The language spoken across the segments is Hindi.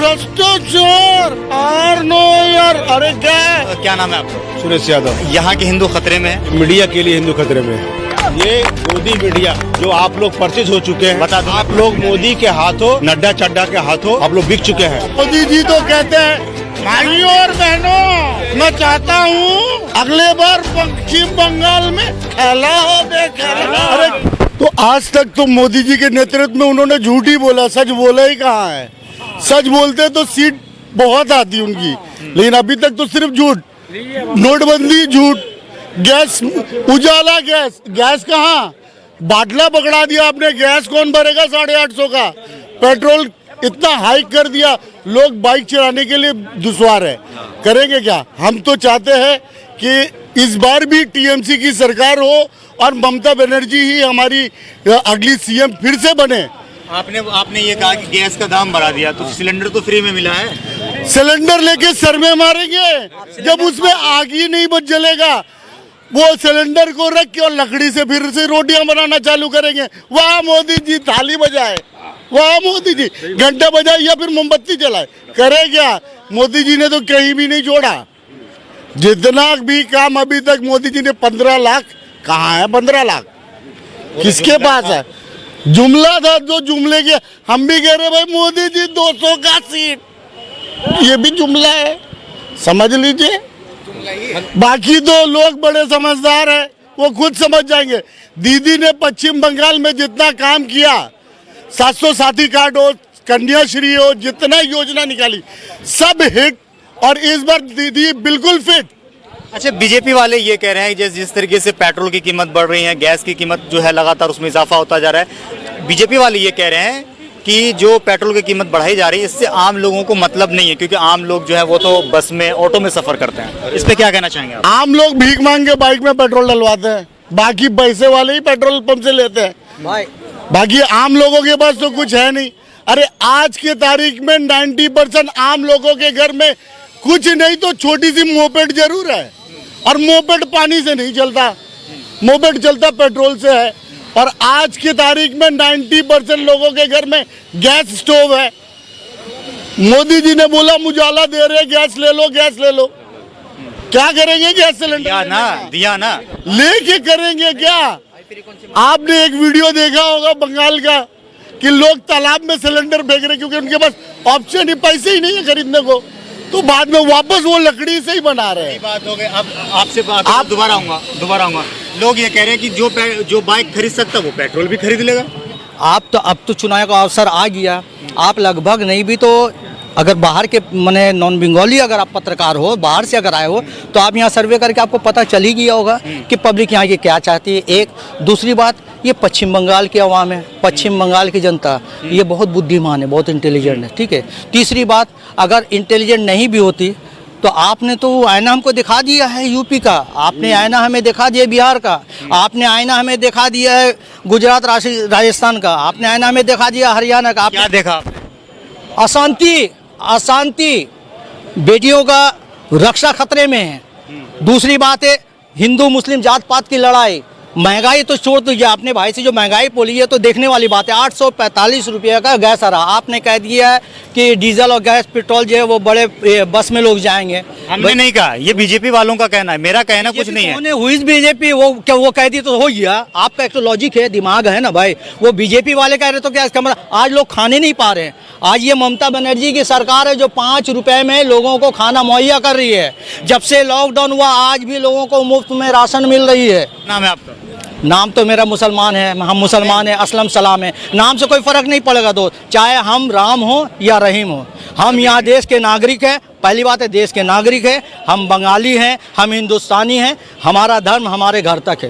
भ्रष्टाचार और नो यार। अरे क्या नाम है आपका? सुरेश यादव। यहाँ के हिंदू खतरे में है। मीडिया के लिए हिंदू खतरे में है। ये मोदी मीडिया जो आप लोग परचेज हो चुके हैं, बता दो। आप लोग मोदी के हाथों, नड्डा चड्डा के हाथों आप लोग बिक चुके हैं। मोदी जी तो कहते हैं भाइयों और बहनों, मैं चाहता हूँ अगले बार पश्चिम बंगाल में खेला हो खेला। अरे तो आज तक तो मोदी जी के नेतृत्व में उन्होंने झूठ ही बोला, सच बोला ही कहाँ है। सच बोलते तो सीट बहुत आती उनकी, लेकिन अभी तक तो सिर्फ झूठ। नोटबंदी झूठ, गैस उजाला गैस कहाँ, बाटला पकड़ा दिया आपने, गैस कौन भरेगा 850 का। पेट्रोल इतना हाइक कर दिया, लोग बाइक चलाने के लिए दुश्वार है। करेंगे क्या? हम तो चाहते हैं कि इस बार भी टीएमसी की सरकार हो और ममता बनर्जी ही हमारी अगली सीएम फिर से बने। आपने ये कहा कि गैस का दाम बढ़ा दिया, तो सिलेंडर तो फ्री में मिला है। सिलेंडर लेके सर में मारेंगे जब उसमें आग ही नहीं बच जलेगा। वो सिलेंडर को रख के और लकड़ी से फिर से रोटियां बनाना चालू करेंगे। वाह मोदी जी, थाली बजाए, वाह मोदी जी, घंटा बजाए या फिर मोमबत्ती जलाए। करे क्या? मोदी जी ने तो कहीं भी नहीं जोड़ा। जितना भी काम अभी तक मोदी जी ने 15 लाख, कहाँ है 15 लाख? किसके पास है? जुमला था, जो जुमले के हम भी कह रहे भाई मोदी जी 200 का सीट, ये भी जुमला है, समझ लीजिए। बाकी तो लोग बड़े समझदार हैं, वो खुद समझ जाएंगे। दीदी ने पश्चिम बंगाल में जितना काम किया, 700 साथी कार्ड हो, कन्याश्री हो, जितना योजना निकाली सब हिट, और इस बार दीदी बिल्कुल फिट। अच्छा, बीजेपी वाले ये कह रहे हैं कि जिस तरीके से पेट्रोल की कीमत बढ़ रही है, गैस की कीमत जो है लगातार उसमें इजाफा होता जा रहा है, बीजेपी वाले ये कह रहे हैं कि जो पेट्रोल की कीमत बढ़ाई जा रही है इससे आम लोगों को मतलब नहीं है, क्योंकि आम लोग जो है वो तो बस में, ऑटो में सफर करते हैं। इस पे क्या कहना चाहेंगे आप? आम लोग भीख मांग के बाइक में पेट्रोल डलवाते हैं, बाकी पैसे वाले ही पेट्रोल पंप से लेते हैं। बाकी आम लोगों के पास तो कुछ है नहीं। अरे आज के तारीख में 90% आम लोगों के घर में कुछ नहीं तो छोटी सी मोपेड जरूर है, और मोपेड पानी से नहीं चलता, मोपेड चलता पेट्रोल से है। और आज की तारीख में 90% लोगों के घर में गैस स्टोव है। मोदी जी ने बोला उजाला दे रहे, गैस ले लो, गैस ले लो। क्या करेंगे? गैस सिलेंडर दिया ना लेके करेंगे क्या? आपने एक वीडियो देखा होगा बंगाल का कि लोग तालाब में सिलेंडर फेंक रहे, क्योंकि उनके पास ऑप्शन ही, पैसे ही नहीं है खरीदने को, तो बाद में वापस वो लकड़ी से ही बना रहे हैं। बात हो गई। अब आपसे आप दोबारा आऊंगा। लोग ये कह रहे हैं कि जो बाइक खरीद सकता वो पेट्रोल भी खरीद लेगा। अब तो चुनाव का अवसर आ गया। आप लगभग नहीं भी तो अगर बाहर के माने नॉन बंगाली अगर आप पत्रकार हो, बाहर से अगर आए हो, तो आप यहाँ सर्वे करके आपको पता चल ही गया होगा कि पब्लिक यहाँ की क्या चाहती है। एक दूसरी बात, ये पश्चिम बंगाल की आवाम है, पश्चिम बंगाल की जनता ये बहुत बुद्धिमान है, बहुत इंटेलिजेंट है, ठीक है। तीसरी बात, अगर इंटेलिजेंट नहीं भी होती तो आपने तो आईना हमको दिखा दिया है यूपी का, आपने आईना हमें दिखा दिया बिहार का, आपने आईना हमें दिखा दिया है गुजरात, राजस्थान का, आपने आईना हमें दिखा दिया हरियाणा का। क्या देखा? अशांति, बेटियों का रक्षा खतरे में है। दूसरी बात है हिंदू मुस्लिम जात पात की लड़ाई। महंगाई तो छोड़ दीजिए, आपने भाई से जो महंगाई बोली है तो देखने वाली बात है। 845 रुपये का गैस आ रहा, आपने कह दिया है कि डीजल और गैस पेट्रोल जो है वो बड़े बस में लोग जाएंगे। हमने नहीं कहा, ये बीजेपी वालों का कहना है, मेरा कहना कुछ नहीं है। हुई बीजेपी, वो क्या वो कह दी तो हो गया। आपका एक तो लॉजिक है, दिमाग है ना भाई। वो बीजेपी वाले कह रहे तो क्या इसका मतलब आज लोग खाने नहीं पा रहे हैं। आज ये ममता बनर्जी की सरकार है जो 5 रुपए में लोगों को खाना मुहैया कर रही है। जब से लॉकडाउन हुआ आज भी लोगों को मुफ्त में राशन मिल रही है। नाम है आपका? नाम तो मेरा मुसलमान है, हम मुसलमान हैं, असलम सलाम है। नाम से कोई फ़र्क नहीं पड़ेगा दोस्त, चाहे हम राम हो या रहीम हो। हम यहाँ देश के नागरिक हैं। पहली बात है देश के नागरिक हैं, हम बंगाली हैं, हम हिंदुस्तानी हैं, हमारा धर्म हमारे घर तक है,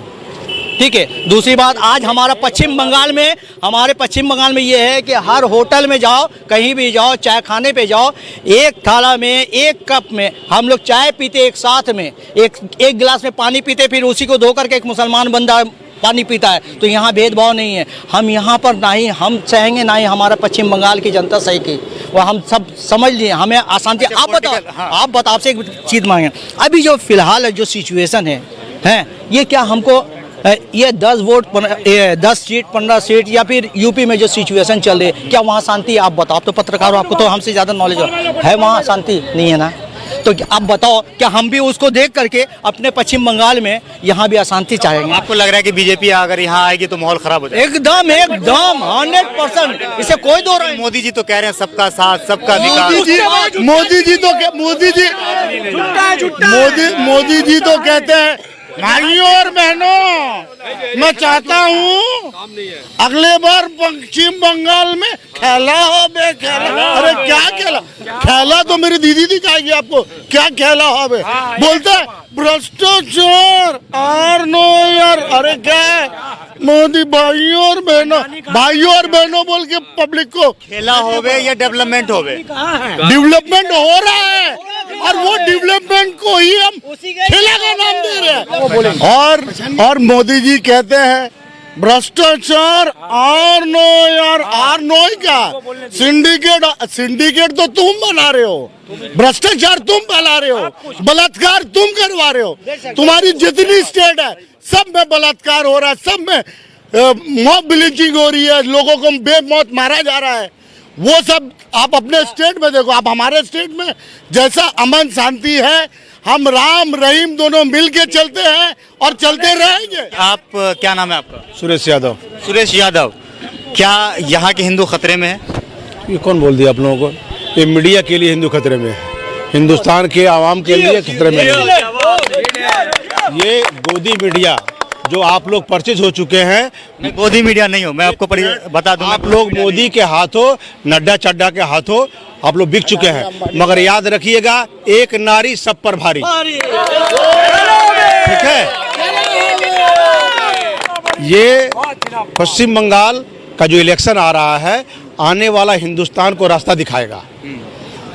ठीक है। दूसरी बात, आज हमारे पश्चिम बंगाल में ये है कि हर होटल में जाओ, कहीं भी जाओ, चाय खाने पे जाओ, एक थाला में, एक कप में हम लोग चाय पीते, एक साथ में एक गिलास में पानी पीते, फिर उसी को धो करके एक मुसलमान बंदा पानी पीता है। तो यहाँ भेदभाव नहीं है। हम यहाँ पर ना ही हम चाहेंगे ना ही हमारा पश्चिम बंगाल की जनता सही की, वो हम सब समझ लिए। हमें अशांति, आप बताओ, आपसे एक चीज़ मांगे, अभी जो फिलहाल जो सिचुएशन है ये क्या हमको ये 10 वोट 10 सीट 15 सीट या फिर यूपी में जो सिचुएशन चल रही है, क्या वहाँ शांति है? आप बताओ, तो पत्रकार हो, आपको तो हमसे ज़्यादा नॉलेज है वहाँ शांति नहीं है ना? तो आप बताओ, क्या हम भी उसको देख करके अपने पश्चिम बंगाल में यहाँ भी अशांति चाहेंगे? आपको लग रहा है कि बीजेपी अगर यहाँ आएगी तो माहौल खराब हो जाएगा? एकदम एकदम 100%, इसे कोई दो राय नहीं। मोदी जी तो कह रहे हैं सबका साथ सबका विकास। मोदी जी तो कहते हैं, भाइयों और बहनों, मैं चाहता हूँ अगले बार पश्चिम बंगाल में खेला हो बे खेला। अरे क्या खेला? खेला तो मेरी दीदी दिखाएगी आपको, क्या खेला हो बे। बोलता है भ्रष्टाचार और नो यार। अरे क्या है मोदी? भाइयों और बहनों बोल के पब्लिक को खेला होवे या डेवलपमेंट होवे? डेवलपमेंट हो रहा है, और वो डेवलपमेंट को ही हम खेला का नाम दे रहे हैं। और मोदी जी कहते हैं भ्रष्टाचार और नो यार, आर नो ही क्या? सिंडिकेट तो तुम बना रहे हो, भ्रष्टाचार तुम फैला रहे हो, बलात्कार तुम करवा रहे हो। तुम्हारी जितनी स्टेट है सब में बलात्कार हो रहा है, सब में मॉब लिंचिंग हो रही है, लोगों को बेमौत मारा जा रहा है। वो सब आप अपने स्टेट में देखो। आप हमारे स्टेट में जैसा अमन शांति है, हम राम रहीम दोनों मिल के चलते हैं और चलते रहेंगे। आप क्या नाम है आपका? सुरेश यादव। सुरेश यादव, क्या यहाँ के हिंदू खतरे में है? ये कौन बोल दिया आप लोगों को? ये मीडिया के लिए हिंदू खतरे में है, हिंदुस्तान के आवाम के लिए खतरे में है। ये गोदी मीडिया जो आप लोग परचेज हो चुके हैं। मैं गोदी मीडिया नहीं हूँ, मैं आपको बता दूं। आप लोग मोदी के हाथों, नड्डा चड्डा के हाथों आप लोग बिक चुके हैं। मगर याद रखिएगा, एक नारी सब पर भारी। ठीक है, ये पश्चिम बंगाल का जो इलेक्शन आ रहा है, आने वाला हिंदुस्तान को रास्ता दिखाएगा,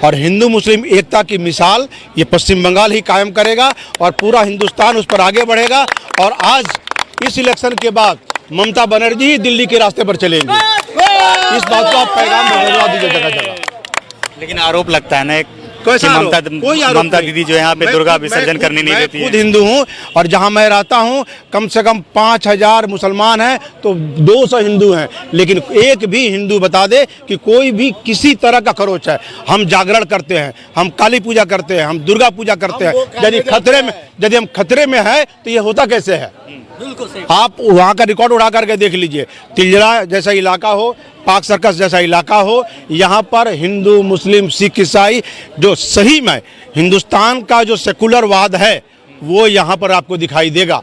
और हिंदू मुस्लिम एकता की मिसाल ये पश्चिम बंगाल ही कायम करेगा, और पूरा हिंदुस्तान उस पर आगे बढ़ेगा। और आज इस इलेक्शन के बाद ममता बनर्जी ही दिल्ली के रास्ते पर चलेंगी। इस बात को आप पैगाम भिजवा दीजिए जगह जगह। लेकिन आरोप लगता है ना एक कैसा कि आरोप? कोई आरोप ममता नहीं। दीदी जो यहाँ पे मैं दुर्गा खुद- विसर्जन मैं करने नहीं खुद- देती मैं है। खुद हिंदू हूँ, और जहाँ मैं रहता हूँ कम से कम 5000 मुसलमान हैं तो 200 हिंदू हैं, लेकिन एक भी हिंदू बता दे कि कोई भी किसी तरह का खरोच है। हम जागरण करते हैं, हम काली पूजा करते हैं, हम दुर्गा पूजा करते हैं। यदि हम खतरे में है तो ये होता कैसे है? आप वहाँ का रिकॉर्ड उठा करके देख लीजिए। तिलजरा जैसा इलाका हो, पाक सर्कस जैसा इलाका हो, यहाँ पर हिंदू मुस्लिम सिख ईसाई जो सही में हिंदुस्तान का जो सेकुलरवाद है वो यहाँ पर आपको दिखाई देगा।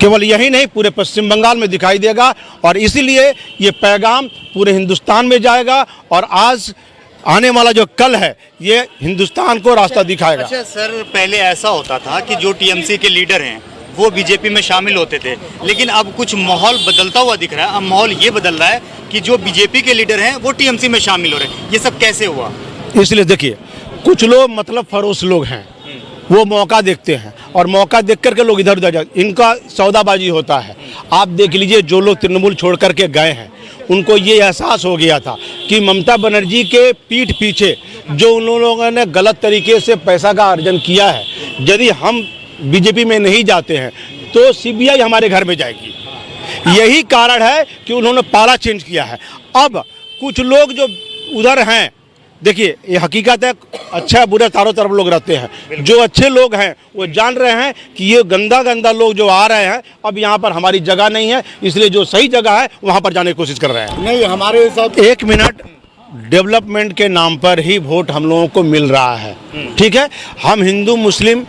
केवल यही नहीं, पूरे पश्चिम बंगाल में दिखाई देगा, और इसीलिए ये पैगाम पूरे हिंदुस्तान में जाएगा, और आज आने वाला जो कल है ये हिंदुस्तान को रास्ता दिखाएगा। अच्छा सर, पहले ऐसा होता था कि जो टीएमसी के लीडर हैं वो बीजेपी में शामिल होते थे, लेकिन अब कुछ माहौल बदलता हुआ दिख रहा है। अब माहौल ये बदल रहा है कि जो बीजेपी के लीडर हैं वो टीएमसी में शामिल हो रहे हैं। ये सब कैसे हुआ? इसलिए देखिए, कुछ लोग मतलब फरोश लोग हैं, वो मौका देखते हैं, और मौका देख करके लोग इधर उधर जाते, इनका सौदाबाजी होता है। आप देख लीजिए, जो लोग तृणमूल छोड़ करके गए हैं उनको ये एहसास हो गया था कि ममता बनर्जी के पीठ पीछे जो उन लोगों ने गलत तरीके से पैसा का अर्जन किया है, यदि हम बीजेपी में नहीं जाते हैं तो सीबीआई हमारे घर में जाएगी। यही कारण है कि उन्होंने पाला चेंज किया है। अब कुछ लोग जो उधर हैं, देखिए ये हकीकत है, अच्छा बुरे चारों तरफ लोग रहते हैं। जो अच्छे लोग हैं वो जान रहे हैं कि ये गंदा गंदा लोग जो आ रहे हैं, अब यहाँ पर हमारी जगह नहीं है, इसलिए जो सही जगह है वहाँ पर जाने की कोशिश कर रहे हैं। नहीं, हमारे हिसाब एक मिनट, डेवलपमेंट के नाम पर ही वोट हम लोगों को मिल रहा है। ठीक है, हम हिंदू मुस्लिम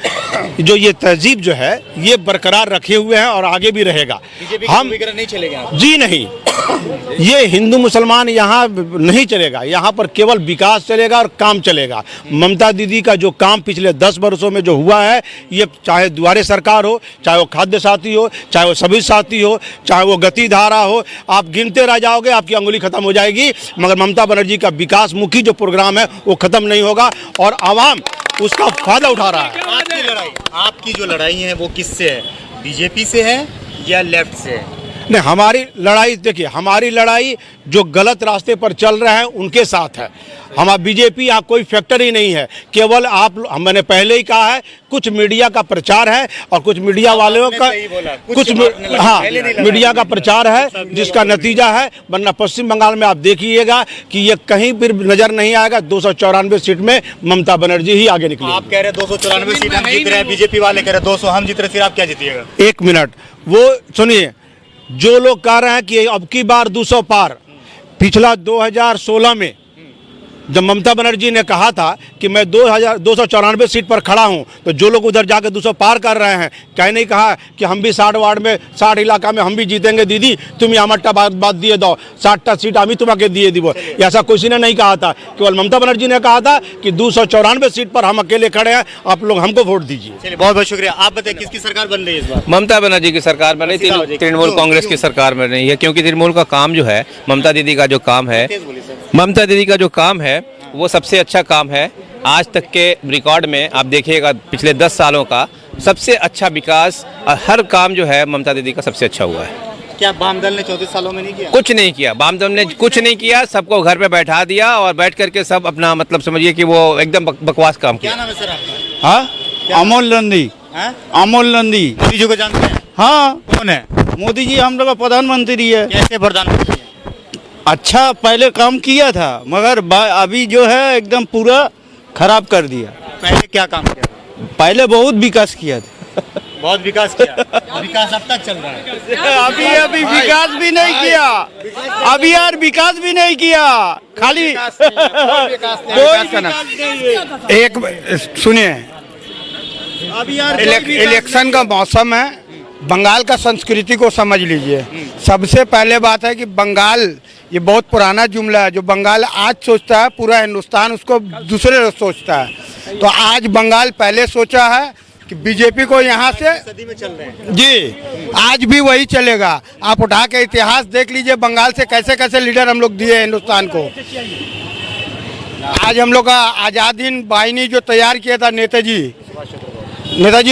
जो ये तहजीब जो है ये बरकरार रखे हुए हैं और आगे भी रहेगा। हम नहीं चलेगा जी नहीं, ये हिंदू मुसलमान यहाँ नहीं चलेगा, यहाँ पर केवल विकास चलेगा और काम चलेगा। ममता दीदी का जो काम पिछले 10 वर्षों में जो हुआ है, ये चाहे दुआरे सरकार हो, चाहे वो खाद्य साथी हो, चाहे वो सभी साथी हो, चाहे वो गति धारा हो, आप गिनते रह जाओगे, आपकी अंगुली खत्म हो जाएगी, मगर ममता बनर्जी का विकास मुखी जो प्रोग्राम है वो खत्म नहीं होगा, और आवाम उसका फायदा उठा रहा है। आपकी जो लड़ाई है वो किससे है? बीजेपी से है या लेफ्ट से है? नहीं, हमारी लड़ाई देखिए, हमारी लड़ाई जो गलत रास्ते पर चल रहे हैं उनके साथ है। हमारा बीजेपी यहाँ कोई फैक्टर ही नहीं है। केवल मैंने पहले ही कहा है, कुछ मीडिया का प्रचार है और कुछ मीडिया वालों का मीडिया का प्रचार है, जिसका नतीजा है। वरना पश्चिम बंगाल में आप देखिएगा कि ये कहीं फिर नजर नहीं आएगा। 294 सीट में ममता बनर्जी ही आगे निकली। आप कह रहे हैं 294 सीट हम जीत रहे हैं, बीजेपी वाले कह रहे हैं 200 हम जीत रहे हैं, फिर आप क्या जीतिएगा? एक मिनट, वो सुनिए, जो लोग कह रहे हैं कि अब की बार 200 पार, पिछला 2016 में जब ममता बनर्जी ने कहा था कि मैं 294 सीट पर खड़ा हूं, तो जो लोग उधर जाकर 200 पार कर रहे हैं, कहीं नहीं कहा कि हम भी 60 वार्ड में 60 इलाका में हम भी जीतेंगे दीदी, तुम आमट्टा बात दिए दो, 60टा सीट हम ही तुम्हें दिए दीबो। ऐसा किसी ने नहीं कहा था। केवल ममता बनर्जी ने कहा था कि 294 सीट पर हम अकेले खड़े हैं, आप लोग हमको वोट दीजिए। चलिए, बहुत बहुत शुक्रिया। आप बताइए किसकी सरकार बन रही है इस बार? ममता बनर्जी की सरकार बन रही है, तृणमूल कांग्रेस की सरकार बन रही है। क्योंकि तृणमूल का काम जो है, ममता दीदी का जो काम है, ममता दीदी का जो काम है वो सबसे अच्छा काम है। आज तक के रिकॉर्ड में आप देखिएगा, पिछले 10 सालों का सबसे अच्छा विकास और हर काम जो है ममता दीदी का सबसे अच्छा हुआ है। क्या वाम दल ने 34 सालों में नहीं किया? कुछ नहीं किया, वाम दल ने कुछ नहीं किया, सबको घर पे बैठा दिया और बैठ करके सब अपना मतलब समझिए कि वो एकदम बकवास काम किया। क्या नाम है सर आपका? हाँ, अमोल नंदी। हाँ? अमोल नंदी। मोदी जी को जानते हैं? हाँ, कौन है? मोदी जी हम लोग का प्रधानमंत्री है। कैसे प्रधानमंत्री? अच्छा पहले काम किया था, मगर अभी जो है एकदम पूरा खराब कर दिया। पहले क्या काम किया? पहले बहुत विकास किया था। बहुत विकास किया। विकास अब तक चल रहा है। अभी विकास भी नहीं किया, अभी यार विकास भी नहीं किया, खाली एक सुनिए, अभी यार इलेक्शन का मौसम है, बंगाल का संस्कृति को समझ लीजिए। सबसे पहले बात है कि बंगाल, ये बहुत पुराना जुमला है, जो बंगाल आज सोचता है पूरा हिंदुस्तान उसको दूसरे रोज सोचता है। तो आज बंगाल पहले सोचा है कि बीजेपी को यहाँ से सदी में चल रहे हैं जी, आज भी वही चलेगा। आप उठा के इतिहास देख लीजिए, बंगाल से कैसे कैसे लीडर हम लोग दिए हिंदुस्तान को। आज हम लोग का आज़ाद हिंद वाहिनी जो तैयार किया था नेताजी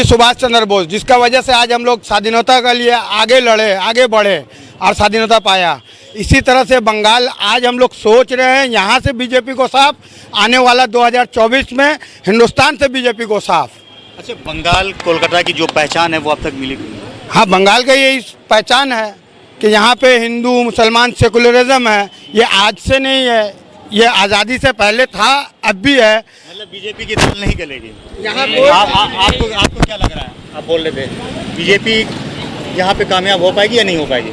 सुभाष चंद्र बोस, जिसका वजह से आज हम लोग स्वाधीनता के लिए आगे लड़े, आगे बढ़े और स्वाधीनता पाया। इसी तरह से बंगाल आज हम लोग सोच रहे हैं यहाँ से बीजेपी को साफ, आने वाला 2024 में हिंदुस्तान से बीजेपी को साफ। अच्छा, बंगाल कोलकाता की जो पहचान है वो अब तक मिली नहीं? हाँ, बंगाल का यही पहचान है कि यहाँ पे हिंदू मुसलमान सेकुलरिज्म है। ये आज से नहीं है, ये आज़ादी से पहले था, अब भी है। मतलब बीजेपी की दाल नहीं गलेगी यहाँ आपको क्या लग रहा है? आप बोल रहे थे बीजेपी यहाँ पे कामयाब हो पाएगी या नहीं हो पाएगी?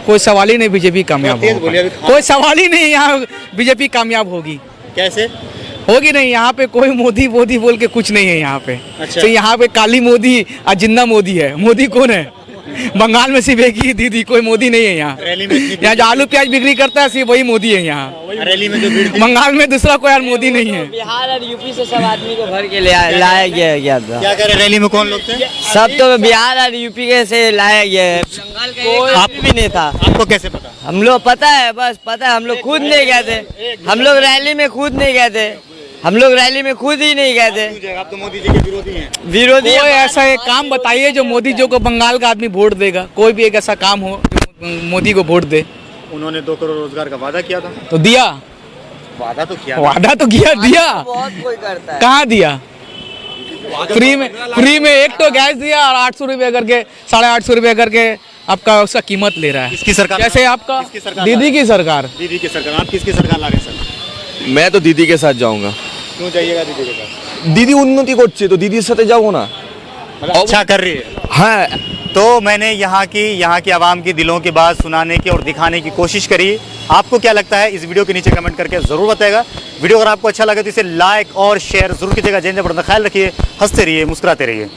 कोई सवाल ही नहीं बीजेपी कामयाब तेज होगी। बोलिए अभी। कोई सवाल ही नहीं, यहाँ बीजेपी कामयाब होगी। कैसे होगी नहीं, यहाँ पे कोई मोदी बोल के कुछ नहीं है यहाँ पे। अच्छा। तो यहाँ पे काली मोदी और जिन्ना मोदी है। मोदी कौन है? बंगाल में सिर्फ एक ही दीदी, कोई मोदी नहीं है यहाँ। रैली में यहाँ जो आलू प्याज बिक्री करता है सिर्फ वही मोदी है यहाँ। रैली में जो भीड़ थी, बंगाल में दूसरा कोई यार मोदी नहीं है। बिहार और यूपी से सब आदमी को भर के लाया गया था। क्या कह रहे रैली में कौन लोग थे? सब तो बिहार और यूपी के से लाया गया है। बंगाल का कोई आदमी भी नहीं था। आपको कैसे पता? हम लोग पता है, बस पता है, हम लोग खुद नहीं गए थे। हम लोग रैली में खुद नहीं गए थे, हम लोग रैली में खुद ही नहीं गए थे। आप तो मोदी जी के विरोधी हैं। विरोधी कोई ऐसा एक काम बताइए जो मोदी जी को बंगाल का आदमी वोट देगा। कोई भी एक ऐसा काम हो जो मोदी को वोट दे। उन्होंने 2 करोड़ रोजगार का वादा किया था। तो दिया, वादा तो किया था। वादा तो किया, दिया बहुत कोई करता है। कहाँ दिया? फ्री में एक तो गैस दिया और 800 रुपये करके, 850 रुपये करके आपका उसका कीमत ले रहा है। किसकी सरकार? जैसे आपका किसकी सरकार? दीदी की सरकार। दीदी की सरकार। आप किसकी सरकार ला रहे हैं सर? मैं तो दीदी के साथ जाऊंगा। क्यों जाइएगा दीदी के साथ? दीदी उन्नति করছে तो दीदी साथे जाओ ना। मतलब अच्छा कर रही है। हाँ, तो मैंने यहाँ की आवाम की दिलों की बात सुनाने की और दिखाने की कोशिश करी। आपको क्या लगता है इस वीडियो के नीचे कमेंट करके जरूर बताएगा। वीडियो अगर आपको अच्छा लगे तो इसे लाइक और शेयर जरूर कीजिएगा। जय हिंद, अपना ख्याल रखिए, हंसते रहिए, मुस्कुराते रहिए।